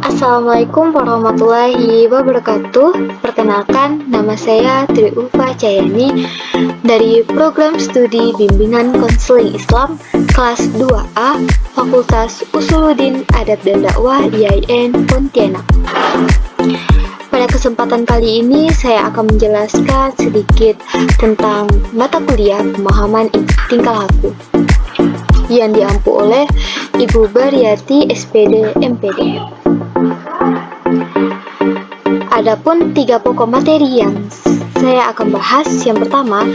Assalamualaikum warahmatullahi wabarakatuh. Perkenalkan, nama saya Tri Ulfa Cayani dari Program Studi Bimbingan Konseling Islam kelas 2A Fakultas Usuluddin Adab dan Dakwah IAIN Pontianak. Pada kesempatan kali ini saya akan menjelaskan sedikit tentang mata kuliah pemahaman tingkah laku yang diampu oleh Ibu Baryati SPD MPD. Adapun 3 pokok materi yang saya akan bahas. Yang pertama,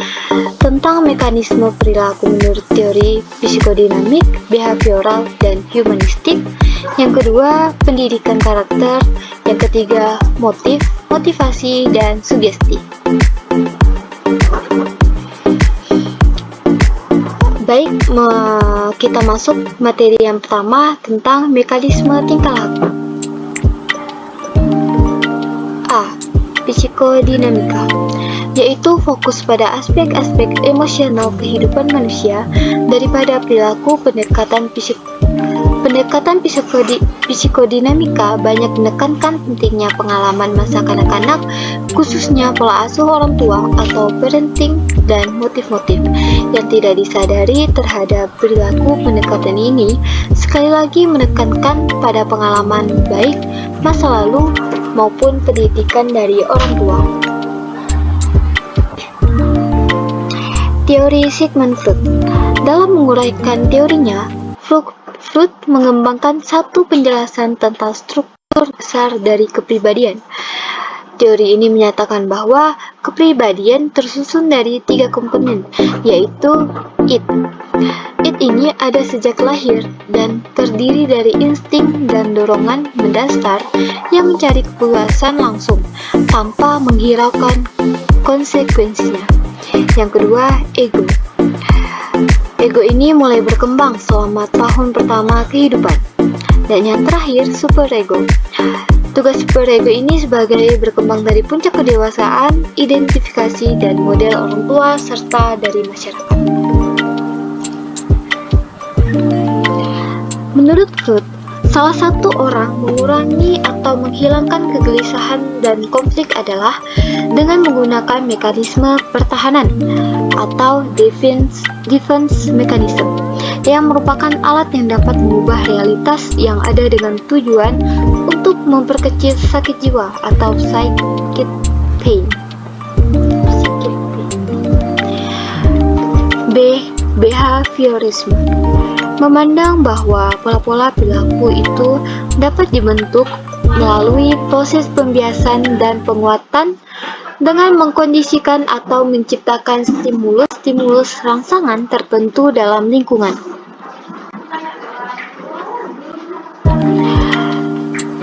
tentang mekanisme perilaku menurut teori psikodinamik, behavioral, dan humanistik. Yang kedua, pendidikan karakter. Yang ketiga, motif, motivasi, dan sugesti. Baik, kita masuk materi yang pertama tentang mekanisme tingkah laku. A. Psikodinamika, yaitu fokus pada aspek-aspek emosional kehidupan manusia daripada perilaku. Pendekatan psikodinamika banyak menekankan pentingnya pengalaman masa kanak-kanak, khususnya pola asuh orang tua atau parenting, dan motif-motif yang tidak disadari terhadap perilaku. Pendekatan ini sekali lagi menekankan pada pengalaman baik masa lalu maupun pendidikan dari orang tua. Teori Sigmund Freud. Dalam menguraikan teorinya, Freud mengembangkan satu penjelasan tentang struktur besar dari kepribadian. Teori ini menyatakan bahwa kepribadian tersusun dari 3 komponen, yaitu id. Id ini ada sejak lahir dan terdiri dari insting dan dorongan mendasar yang mencari kepuasan langsung tanpa menghiraukan konsekuensinya. Yang kedua, ego. Ego ini mulai berkembang selama tahun pertama kehidupan. Dan yang terakhir, superego. Tugas superego ini sebagai berkembang dari puncak kedewasaan, identifikasi dan model orang tua serta dari masyarakat. Menurut Freud, salah satu orang mengurangi atau menghilangkan kegelisahan dan konflik adalah dengan menggunakan mekanisme pertahanan atau defense mechanism, yang merupakan alat yang dapat mengubah realitas yang ada dengan tujuan untuk memperkecil sakit jiwa atau psychic pain. B. Behaviorisme, memandang bahwa pola-pola perilaku itu dapat dibentuk melalui proses pembiasan dan penguatan dengan mengkondisikan atau menciptakan stimulus rangsangan tertentu dalam lingkungan.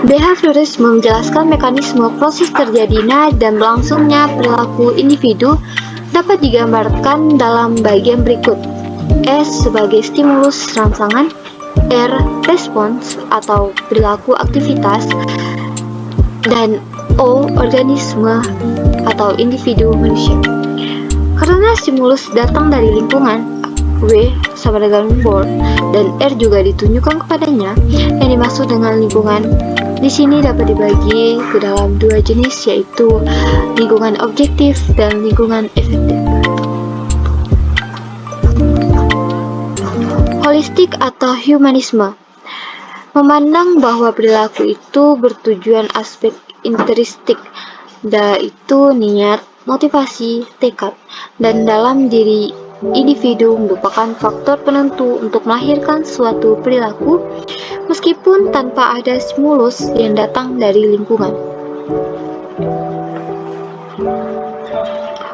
Behaviorisme menjelaskan mekanisme proses terjadinya dan berlangsungnya perilaku individu dapat digambarkan dalam bagian berikut. S sebagai stimulus rangsangan, R respons atau perilaku aktivitas, dan O organisme atau individu manusia. Karena stimulus datang dari lingkungan, W sama dengan board dan R juga ditunjukkan kepadanya. Yang dimaksud dengan lingkungan di sini dapat dibagi ke dalam 2 jenis, yaitu lingkungan objektif dan lingkungan efektif. Holistik atau humanisme, memandang bahwa perilaku itu bertujuan aspek intristik, yaitu niat, motivasi, tekad, dan dalam diri individu merupakan faktor penentu untuk melahirkan suatu perilaku meskipun tanpa ada stimulus yang datang dari lingkungan.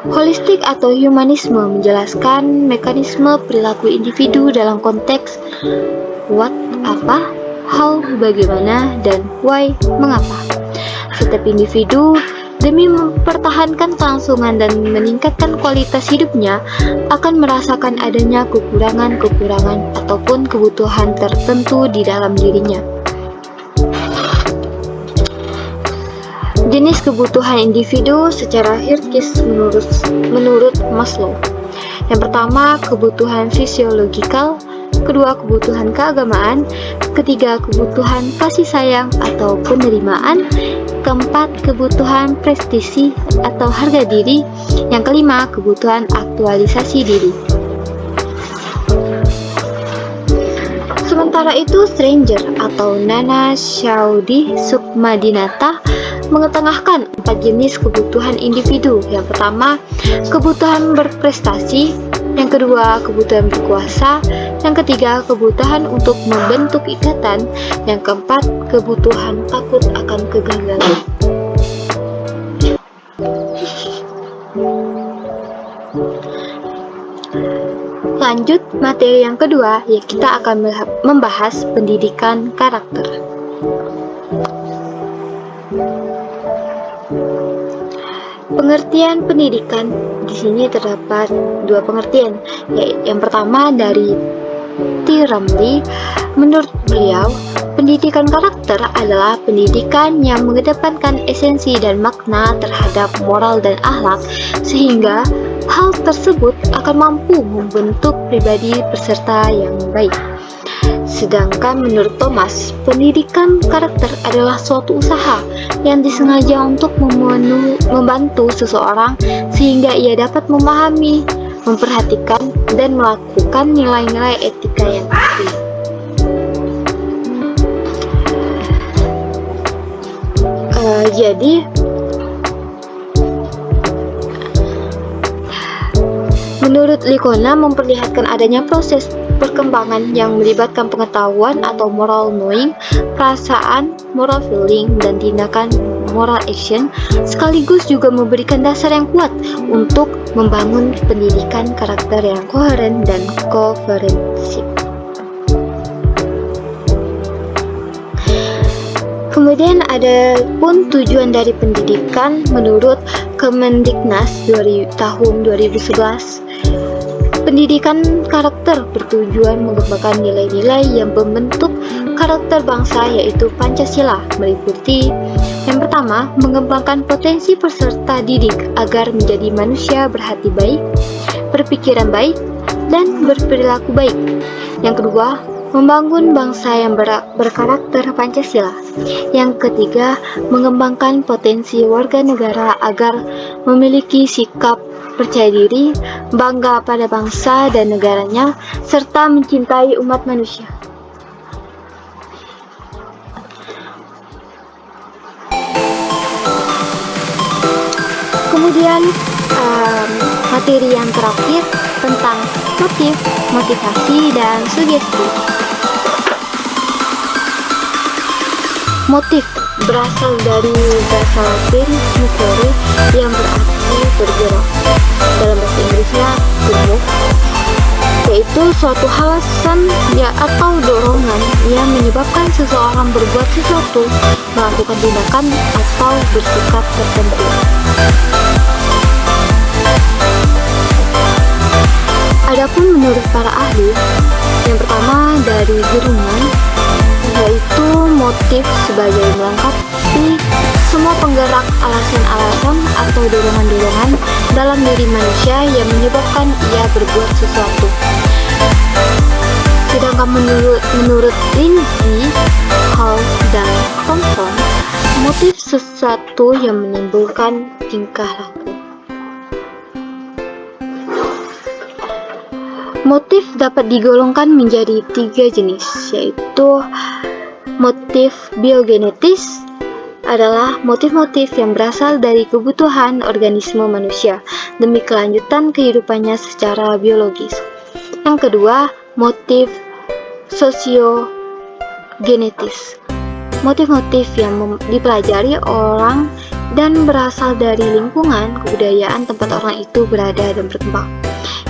Holistik atau humanisme menjelaskan mekanisme perilaku individu dalam konteks what, apa, how, bagaimana, dan why, mengapa. Setiap individu demi mempertahankan kelangsungan dan meningkatkan kualitas hidupnya akan merasakan adanya kekurangan-kekurangan ataupun kebutuhan tertentu di dalam dirinya. Jenis kebutuhan individu secara hierarkis menurut Maslow. Yang pertama, kebutuhan fisiologikal, kedua kebutuhan keagamaan, ketiga kebutuhan kasih sayang atau penerimaan, keempat kebutuhan prestisi atau harga diri, yang kelima kebutuhan aktualisasi diri. Sementara itu, Stranger atau Nana Shaudi Sukmadinata mengetengahkan 4 jenis kebutuhan individu. Yang pertama, kebutuhan berprestasi, yang kedua, kebutuhan berkuasa, yang ketiga, kebutuhan untuk membentuk ikatan, yang keempat, kebutuhan takut akan kegagalan. Lanjut materi yang kedua, ya kita akan membahas pendidikan karakter. Pengertian pendidikan di sini terdapat 2 pengertian. Yang pertama dari T. Ramlee, menurut beliau, pendidikan karakter adalah pendidikan yang mengedepankan esensi dan makna terhadap moral dan akhlak, sehingga hal tersebut akan mampu membentuk pribadi peserta yang baik. Sedangkan menurut Thomas, pendidikan karakter adalah suatu usaha yang disengaja untuk membantu seseorang sehingga ia dapat memahami, memperhatikan, dan melakukan nilai-nilai etika yang tinggi. Jadi, menurut Licona memperlihatkan adanya proses perkembangan yang melibatkan pengetahuan atau moral knowing, perasaan moral feeling, dan tindakan moral action, sekaligus juga memberikan dasar yang kuat untuk membangun pendidikan karakter yang koheren dan koferensif. Kemudian ada pun tujuan dari pendidikan menurut Kemendiknas tahun 2011. Pendidikan karakter bertujuan mengembangkan nilai-nilai yang membentuk karakter bangsa, yaitu Pancasila, meliputi yang pertama, mengembangkan potensi peserta didik agar menjadi manusia berhati baik, berpikiran baik, dan berperilaku baik. Yang kedua, membangun bangsa yang berkarakter Pancasila. Yang ketiga, mengembangkan potensi warga negara agar memiliki sikap percaya diri, bangga pada bangsa dan negaranya, serta mencintai umat manusia. Kemudian materi yang terakhir tentang motif, motivasi, dan sugesti. Motif berasal dari bahasa Latin movere yang berarti bergerak. Dalam bahasa Inggrisnya to move, yaitu suatu alasan atau dorongan yang menyebabkan seseorang berbuat sesuatu, melakukan tindakan, atau bersikap tertentu. Adapun menurut para ahli, yang pertama dari Gerungan, yaitu motif sebagai melengkapi semua penggerak alasan-alasan atau dorongan-dorongan dalam diri manusia yang menyebabkan ia berbuat sesuatu. Sedangkan menurut Lindsay, Hall, dan Thompson, motif sesuatu yang menimbulkan tingkah laku. Motif dapat digolongkan menjadi 3 jenis, yaitu motif biogenetis adalah motif-motif yang berasal dari kebutuhan organisme manusia demi kelanjutan kehidupannya secara biologis. Yang kedua, motif sosiogenetis, motif-motif yang dipelajari orang dan berasal dari lingkungan kebudayaan tempat orang itu berada dan berkembang.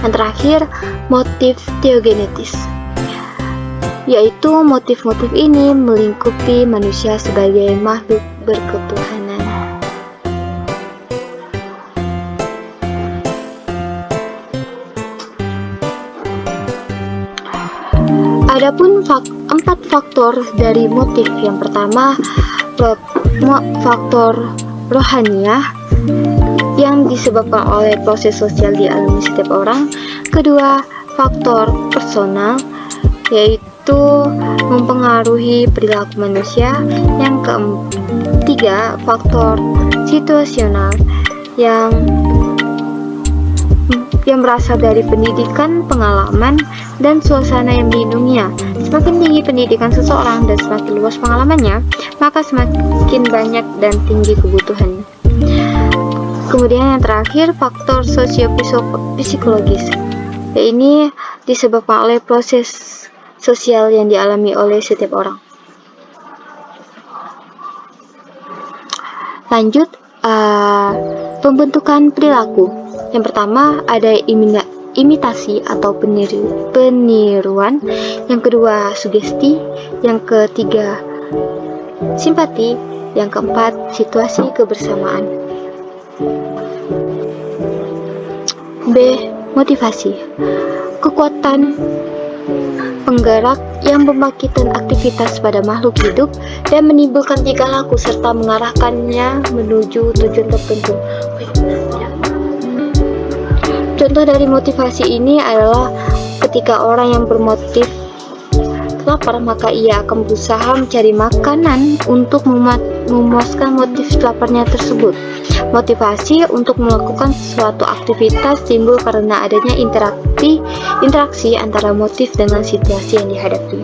Yang terakhir, motif teogenetis, yaitu motif-motif ini melingkupi manusia sebagai makhluk berketuhanan. Adapun 4 faktor dari motif. Yang pertama, faktor rohaniah yang disebabkan oleh proses sosial di alami setiap orang. Kedua, faktor personal yaitu mempengaruhi perilaku manusia. Yang ketiga, faktor situasional yang berasal dari pendidikan, pengalaman, dan suasana yang melindunginya. Semakin tinggi pendidikan seseorang dan semakin luas pengalamannya, maka semakin banyak dan tinggi kebutuhannya. Kemudian yang terakhir, faktor sosiopsikologis. Ini disebabkan oleh proses sosial yang dialami oleh setiap orang. Lanjut, pembentukan perilaku. Yang pertama ada imitasi atau peniruan. Yang kedua sugesti. Yang ketiga simpati. Yang keempat situasi kebersamaan. B. Motivasi. Kekuatan penggerak yang membangkitkan aktivitas pada makhluk hidup dan menimbulkan tingkah laku serta mengarahkannya menuju tujuan tertentu. Contoh dari motivasi ini adalah ketika orang yang bermotif lapar, maka ia akan berusaha mencari makanan untuk memuaskan motif laparnya tersebut. Motivasi untuk melakukan suatu aktivitas timbul karena adanya interaksi antara motif dengan situasi yang dihadapi.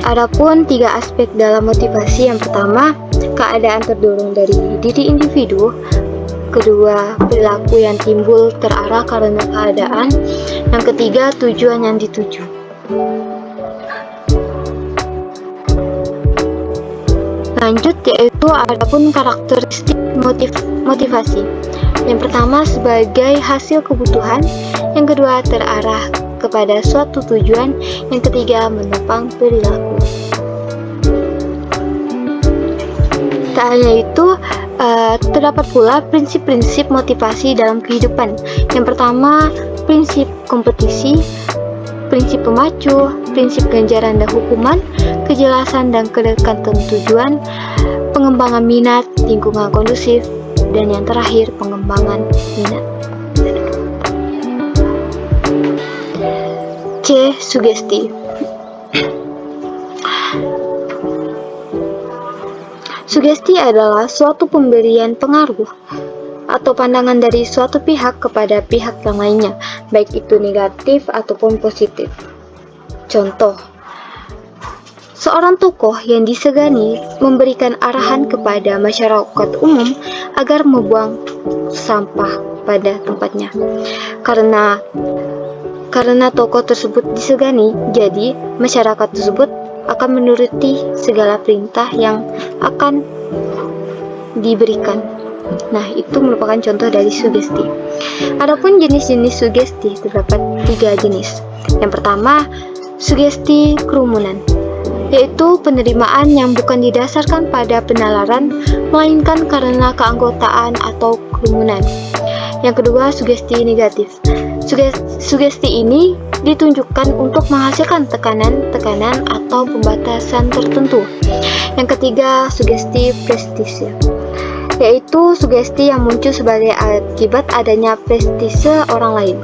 Adapun 3 aspek dalam motivasi. Yang pertama, keadaan terdorong dari diri individu. Kedua, perilaku yang timbul terarah karena keadaan. Yang ketiga, tujuan yang dituju. Lanjut, yaitu adapun karakteristik motivasi. Yang pertama, sebagai hasil kebutuhan. Yang kedua, terarah kepada suatu tujuan. Yang ketiga, menopang perilaku. Tak hanya itu, terdapat pula prinsip-prinsip motivasi dalam kehidupan. Yang pertama, prinsip kompetisi, prinsip pemacu, prinsip ganjaran dan hukuman, kejelasan dan kedekatan tujuan, pengembangan minat, lingkungan kondusif, dan yang terakhir, pengembangan minat. C. Sugesti. Sugesti adalah suatu pemberian pengaruh atau pandangan dari suatu pihak kepada pihak yang lainnya, baik itu negatif ataupun positif. Contoh, seorang tokoh yang disegani memberikan arahan kepada masyarakat umum agar membuang sampah pada tempatnya. Karena tokoh tersebut disegani, jadi masyarakat tersebut akan menuruti segala perintah yang akan diberikan. Nah, itu merupakan contoh dari sugesti. Adapun jenis-jenis sugesti terdapat 3 jenis. Yang pertama, sugesti kerumunan, yaitu penerimaan yang bukan didasarkan pada penalaran, melainkan karena keanggotaan atau kerumunan. Yang kedua, sugesti negatif. Sugesti ini ditunjukkan untuk menghasilkan tekanan atau pembatasan tertentu. Yang ketiga, sugesti prestise, yaitu sugesti yang muncul sebagai akibat adanya prestise orang lain.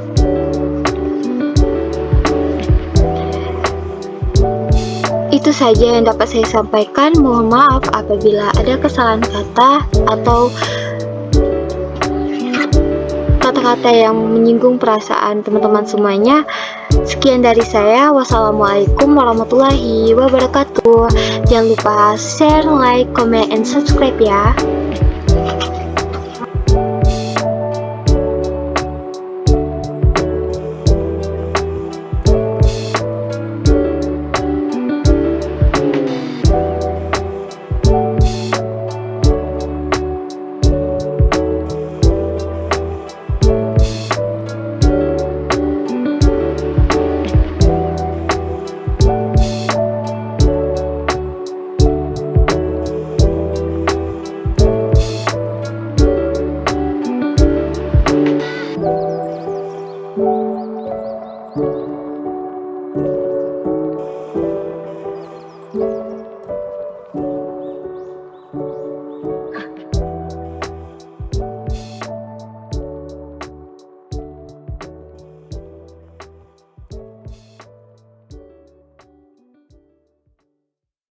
Itu saja yang dapat saya sampaikan. Mohon maaf apabila ada kesalahan kata atau kata-kata yang menyinggung perasaan teman-teman semuanya. Sekian dari saya. Wassalamualaikum warahmatullahi wabarakatuh. Jangan lupa share, like, comment, and subscribe ya.